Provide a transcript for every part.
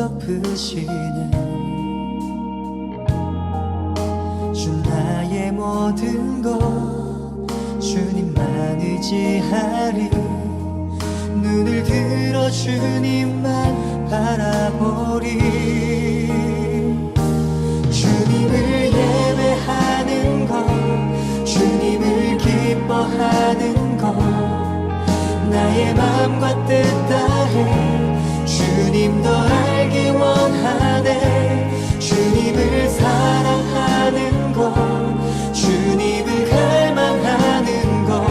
덮으시는 주 나의 모든 것 주님만 의지하리 눈을 들어 주님만 바라보리 주님을 예배하는 것 주님을 기뻐하는 것 나의 마음과 뜻 다해 주님 더 알기 원하네 주님을 사랑하는 것 주님을 갈망하는 것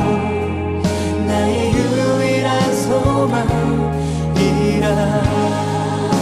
나의 유일한 소망이라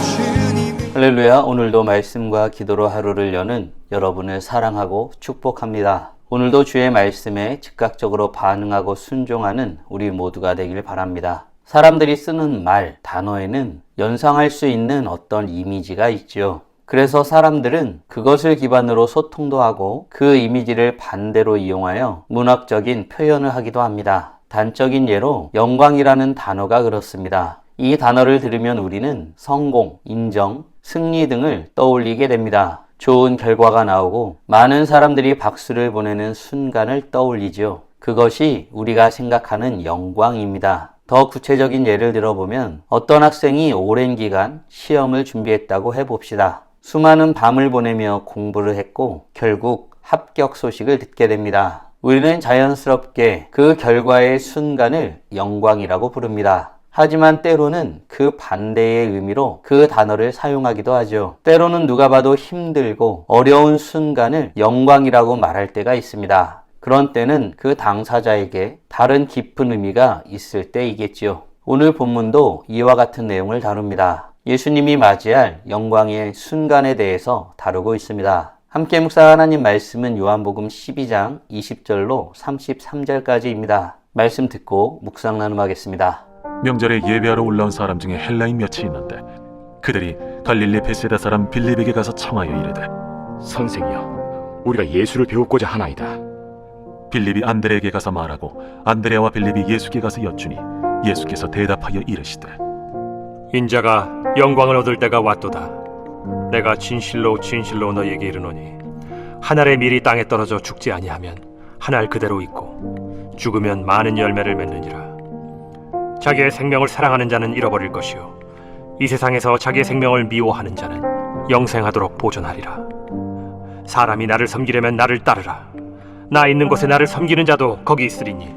주님을 할렐루야. 오늘도 말씀과 기도로 하루를 여는 여러분을 사랑하고 축복합니다. 오늘도 주의 말씀에 즉각적으로 반응하고 순종하는 우리 모두가 되길 바랍니다. 사람들이 쓰는 말, 단어에는 연상할 수 있는 어떤 이미지가 있죠. 그래서 사람들은 그것을 기반으로 소통도 하고 그 이미지를 반대로 이용하여 문학적인 표현을 하기도 합니다. 단적인 예로 영광이라는 단어가 그렇습니다. 이 단어를 들으면 우리는 성공, 인정, 승리 등을 떠올리게 됩니다. 좋은 결과가 나오고 많은 사람들이 박수를 보내는 순간을 떠올리죠. 그것이 우리가 생각하는 영광입니다. 더 구체적인 예를 들어보면 어떤 학생이 오랜 기간 시험을 준비했다고 해봅시다. 수많은 밤을 보내며 공부를 했고 결국 합격 소식을 듣게 됩니다. 우리는 자연스럽게 그 결과의 순간을 영광이라고 부릅니다. 하지만 때로는 그 반대의 의미로 그 단어를 사용하기도 하죠. 때로는 누가 봐도 힘들고 어려운 순간을 영광이라고 말할 때가 있습니다. 그런 때는 그 당사자에게 다른 깊은 의미가 있을 때이겠지요. 오늘 본문도 이와 같은 내용을 다룹니다. 예수님이 맞이할 영광의 순간에 대해서 다루고 있습니다. 함께 묵상한 하나님 말씀은 요한복음 12장 20절로 33절까지입니다. 말씀 듣고 묵상 나눔하겠습니다. 명절에 예배하러 올라온 사람 중에 헬라인 몇이 있는데 그들이 갈릴리 베세다 사람 빌립에게 가서 청하여 이르되 선생이여 우리가 예수를 배우고자 하나이다. 빌립이 안드레에게 가서 말하고 안드레와 빌립이 예수께 가서 여쭈니 예수께서 대답하여 이르시되 인자가 영광을 얻을 때가 왔도다. 내가 진실로 진실로 너희에게 이르노니 한 알의 밀이 땅에 떨어져 죽지 아니하면 한 알 그대로 있고 죽으면 많은 열매를 맺느니라. 자기의 생명을 사랑하는 자는 잃어버릴 것이요 이 세상에서 자기의 생명을 미워하는 자는 영생하도록 보존하리라. 사람이 나를 섬기려면 나를 따르라. 나 있는 곳에 나를 섬기는 자도 거기 있으리니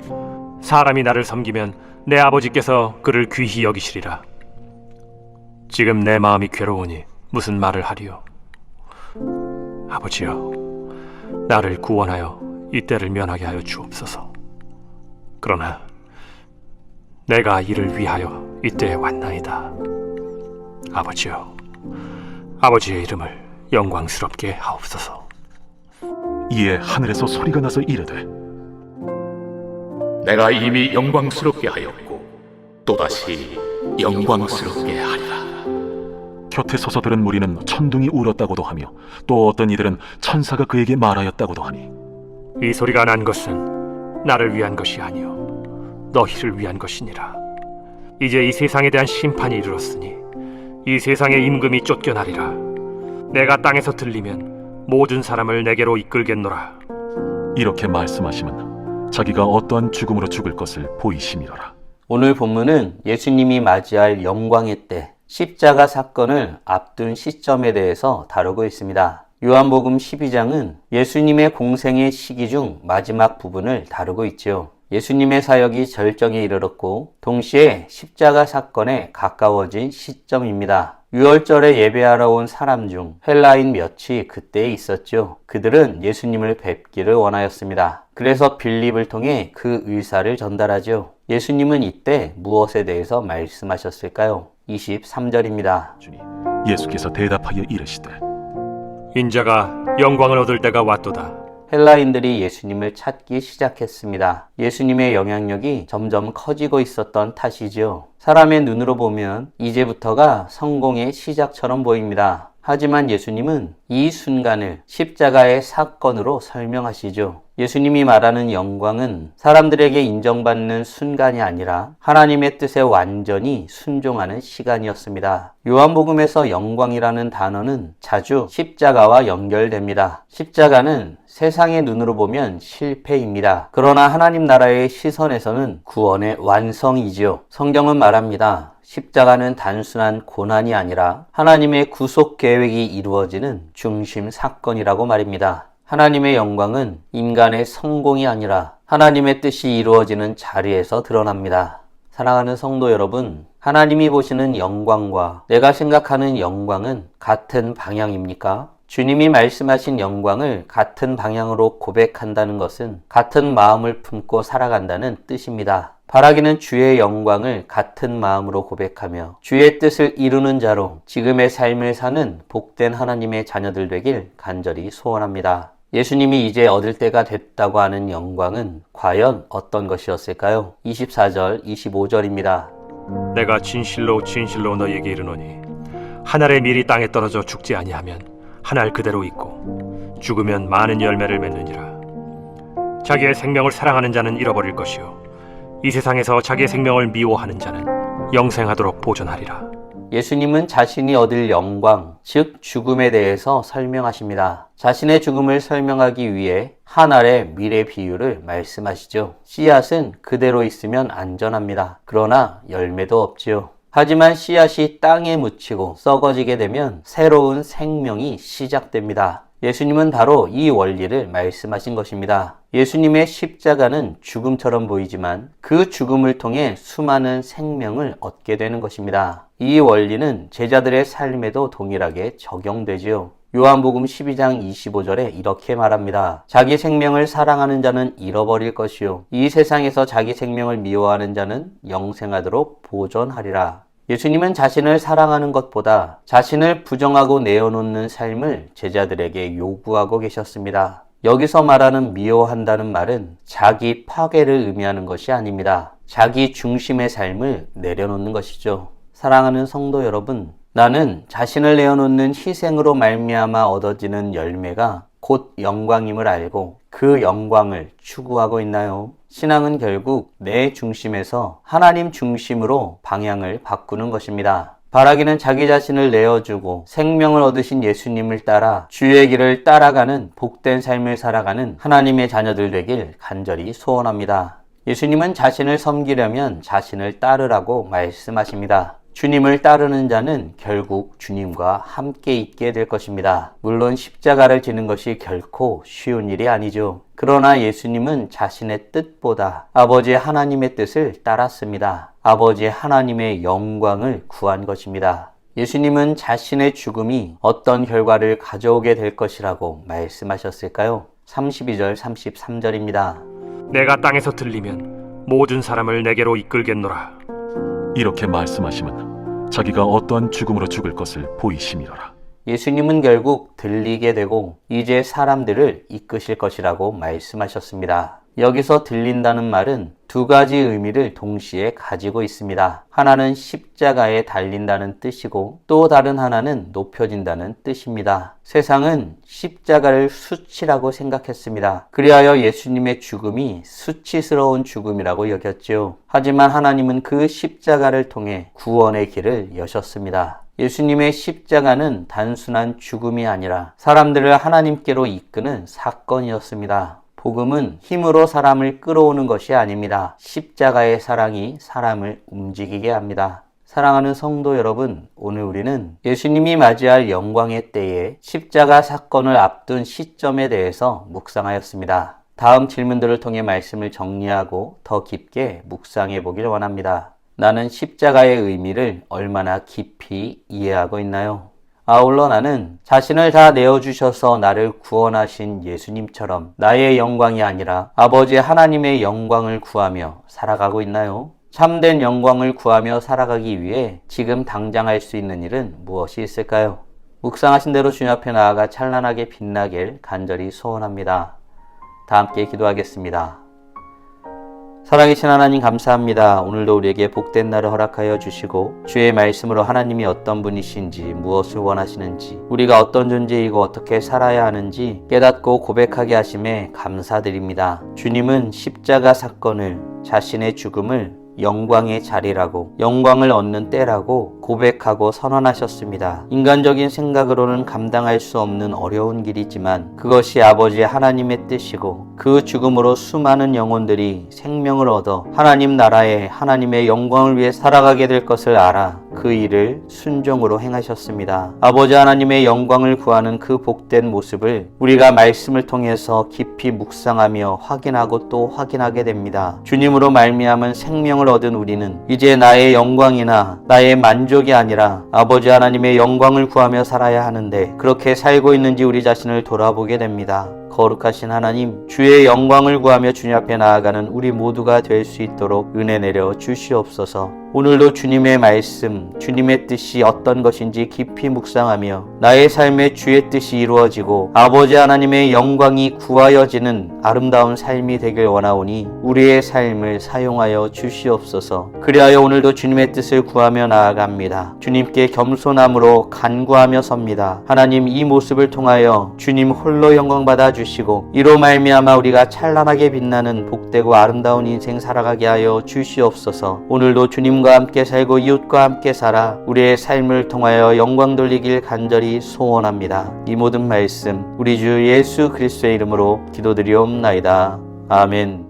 사람이 나를 섬기면 내 아버지께서 그를 귀히 여기시리라. 지금 내 마음이 괴로우니 무슨 말을 하리요. 아버지여 나를 구원하여 이 때를 면하게 하여 주옵소서. 그러나 내가 이를 위하여 이때에 왔나이다. 아버지여 아버지의 이름을 영광스럽게 하옵소서. 이에 하늘에서 소리가 나서 이르되 내가 이미 영광스럽게 하였고 또다시 영광스럽게 하리라. 곁에 서서 들은 무리는 천둥이 울었다고도 하며 또 어떤 이들은 천사가 그에게 말하였다고도 하니 이 소리가 난 것은 나를 위한 것이 아니요 너희를 위한 것이니라. 이제 이 세상에 대한 심판이 이르렀으니 이 세상의 임금이 쫓겨나리라. 내가 땅에서 들리면 모든 사람을 내게로 이끌겠노라. 이렇게 말씀하시면 자기가 어떠한 죽음으로 죽을 것을 보이심이로라. 오늘 본문은 예수님이 맞이할 영광의 때 십자가 사건을 앞둔 시점에 대해서 다루고 있습니다. 요한복음 12장은 예수님의 공생의 시기 중 마지막 부분을 다루고 있죠. 예수님의 사역이 절정에 이르렀고 동시에 십자가 사건에 가까워진 시점입니다. 유월절에 예배하러 온 사람 중 헬라인 몇이 그때에 있었죠. 그들은 예수님을 뵙기를 원하였습니다. 그래서 빌립을 통해 그 의사를 전달하죠. 예수님은 이때 무엇에 대해서 말씀하셨을까요? 23절입니다. 주니 예수께서 대답하여 이르시되 인자가 영광을 얻을 때가 왔도다. 헬라인들이 예수님을 찾기 시작했습니다. 예수님의 영향력이 점점 커지고 있었던 탓이죠. 사람의 눈으로 보면 이제부터가 성공의 시작처럼 보입니다. 하지만 예수님은 이 순간을 십자가의 사건으로 설명하시죠. 예수님이 말하는 영광은 사람들에게 인정받는 순간이 아니라 하나님의 뜻에 완전히 순종하는 시간이었습니다. 요한복음에서 영광이라는 단어는 자주 십자가와 연결됩니다. 십자가는 세상의 눈으로 보면 실패입니다. 그러나 하나님 나라의 시선에서는 구원의 완성이지요. 성경은 말합니다. 십자가는 단순한 고난이 아니라 하나님의 구속 계획이 이루어지는 중심 사건이라고 말입니다. 하나님의 영광은 인간의 성공이 아니라 하나님의 뜻이 이루어지는 자리에서 드러납니다. 사랑하는 성도 여러분, 하나님이 보시는 영광과 내가 생각하는 영광은 같은 방향입니까? 주님이 말씀하신 영광을 같은 방향으로 고백한다는 것은 같은 마음을 품고 살아간다는 뜻입니다. 바라기는 주의 영광을 같은 마음으로 고백하며 주의 뜻을 이루는 자로 지금의 삶을 사는 복된 하나님의 자녀들 되길 간절히 소원합니다. 예수님이 이제 얻을 때가 됐다고 하는 영광은 과연 어떤 것이었을까요? 24절, 25절입니다. 내가 진실로 진실로 너희에게 이르노니 한 알의 밀이 땅에 떨어져 죽지 아니하면 한 알 그대로 있고 죽으면 많은 열매를 맺느니라. 자기의 생명을 사랑하는 자는 잃어버릴 것이요 이 세상에서 자기의 생명을 미워하는 자는 영생하도록 보존하리라. 예수님은 자신이 얻을 영광, 즉 죽음에 대해서 설명하십니다. 자신의 죽음을 설명하기 위해 한 알의 밀의 비유를 말씀하시죠. 씨앗은 그대로 있으면 안전합니다. 그러나 열매도 없지요. 하지만 씨앗이 땅에 묻히고 썩어지게 되면 새로운 생명이 시작됩니다. 예수님은 바로 이 원리를 말씀하신 것입니다. 예수님의 십자가는 죽음처럼 보이지만 그 죽음을 통해 수많은 생명을 얻게 되는 것입니다. 이 원리는 제자들의 삶에도 동일하게 적용되지요. 요한복음 12장 25절에 이렇게 말합니다. 자기 생명을 사랑하는 자는 잃어버릴 것이요 이 세상에서 자기 생명을 미워하는 자는 영생하도록 보존하리라. 예수님은 자신을 사랑하는 것보다 자신을 부정하고 내어놓는 삶을 제자들에게 요구하고 계셨습니다. 여기서 말하는 미워한다는 말은 자기 파괴를 의미하는 것이 아닙니다. 자기 중심의 삶을 내려놓는 것이죠. 사랑하는 성도 여러분, 나는 자신을 내어놓는 희생으로 말미암아 얻어지는 열매가 곧 영광임을 알고 그 영광을 추구하고 있나요? 신앙은 결국 내 중심에서 하나님 중심으로 방향을 바꾸는 것입니다. 바라기는 자기 자신을 내어주고 생명을 얻으신 예수님을 따라 주의 길을 따라가는 복된 삶을 살아가는 하나님의 자녀들 되길 간절히 소원합니다. 예수님은 자신을 섬기려면 자신을 따르라고 말씀하십니다. 주님을 따르는 자는 결국 주님과 함께 있게 될 것입니다. 물론 십자가를 지는 것이 결코 쉬운 일이 아니죠. 그러나 예수님은 자신의 뜻보다 아버지 하나님의 뜻을 따랐습니다. 아버지 하나님의 영광을 구한 것입니다. 예수님은 자신의 죽음이 어떤 결과를 가져오게 될 것이라고 말씀하셨을까요? 32절, 33절입니다. 내가 땅에서 들리면 모든 사람을 내게로 이끌겠노라. 이렇게 말씀하시면 자기가 어떠한 죽음으로 죽을 것을 보이심이로라. 예수님은 결국 들리게 되고 이제 사람들을 이끄실 것이라고 말씀하셨습니다. 여기서 들린다는 말은 두 가지 의미를 동시에 가지고 있습니다. 하나는 십자가에 달린다는 뜻이고 또 다른 하나는 높여진다는 뜻입니다. 세상은 십자가를 수치라고 생각했습니다. 그리하여 예수님의 죽음이 수치스러운 죽음이라고 여겼지요. 하지만 하나님은 그 십자가를 통해 구원의 길을 여셨습니다. 예수님의 십자가는 단순한 죽음이 아니라 사람들을 하나님께로 이끄는 사건이었습니다. 복음은 힘으로 사람을 끌어오는 것이 아닙니다. 십자가의 사랑이 사람을 움직이게 합니다. 사랑하는 성도 여러분, 오늘 우리는 예수님이 맞이할 영광의 때에 십자가 사건을 앞둔 시점에 대해서 묵상하였습니다. 다음 질문들을 통해 말씀을 정리하고 더 깊게 묵상해 보길 원합니다. 나는 십자가의 의미를 얼마나 깊이 이해하고 있나요? 아울러 나는 자신을 다 내어주셔서 나를 구원하신 예수님처럼 나의 영광이 아니라 아버지 하나님의 영광을 구하며 살아가고 있나요? 참된 영광을 구하며 살아가기 위해 지금 당장 할 수 있는 일은 무엇이 있을까요? 묵상하신 대로 주님 앞에 나아가 찬란하게 빛나길 간절히 소원합니다. 다 함께 기도하겠습니다. 살아계신 하나님 감사합니다. 오늘도 우리에게 복된 날을 허락하여 주시고 주의 말씀으로 하나님이 어떤 분이신지 무엇을 원하시는지 우리가 어떤 존재이고 어떻게 살아야 하는지 깨닫고 고백하게 하심에 감사드립니다. 주님은 십자가 사건을 자신의 죽음을 영광의 자리라고 영광을 얻는 때라고 고백하고 선언하셨습니다. 인간적인 생각으로는 감당할 수 없는 어려운 길이지만 그것이 아버지 하나님의 뜻이고 그 죽음으로 수많은 영혼들이 생명을 얻어 하나님 나라에 하나님의 영광을 위해 살아가게 될 것을 알아 그 일을 순종으로 행하셨습니다. 아버지 하나님의 영광을 구하는 그 복된 모습을 우리가 말씀을 통해서 깊이 묵상하며 확인하고 또 확인하게 됩니다. 주님으로 말미암은 생명을 얻은 우리는 이제 나의 영광이나 나의 만족이 아니라 아버지 하나님의 영광을 구하며 살아야 하는데 그렇게 살고 있는지 우리 자신을 돌아보게 됩니다. 거룩하신 하나님, 주의 영광을 구하며 주님 앞에 나아가는 우리 모두가 될 수 있도록 은혜 내려 주시옵소서. 오늘도 주님의 말씀, 주님의 뜻이 어떤 것인지 깊이 묵상하며 나의 삶에 주의 뜻이 이루어지고 아버지 하나님의 영광이 구하여지는 아름다운 삶이 되길 원하오니 우리의 삶을 사용하여 주시옵소서. 그리하여 오늘도 주님의 뜻을 구하며 나아갑니다. 주님께 겸손함으로 간구하며 섭니다. 하나님, 이 모습을 통하여 주님 홀로 영광 받아 주시고 이로 말미암아 우리가 찬란하게 빛나는 복되고 아름다운 인생 살아가게 하여 주시옵소서. 오늘도 주님과 함께 살고 이웃과 함께 살아 우리의 삶을 통하여 영광 돌리길 간절히 소원합니다. 이 모든 말씀 우리 주 예수 그리스도의 이름으로 기도드리옵나이다. 아멘.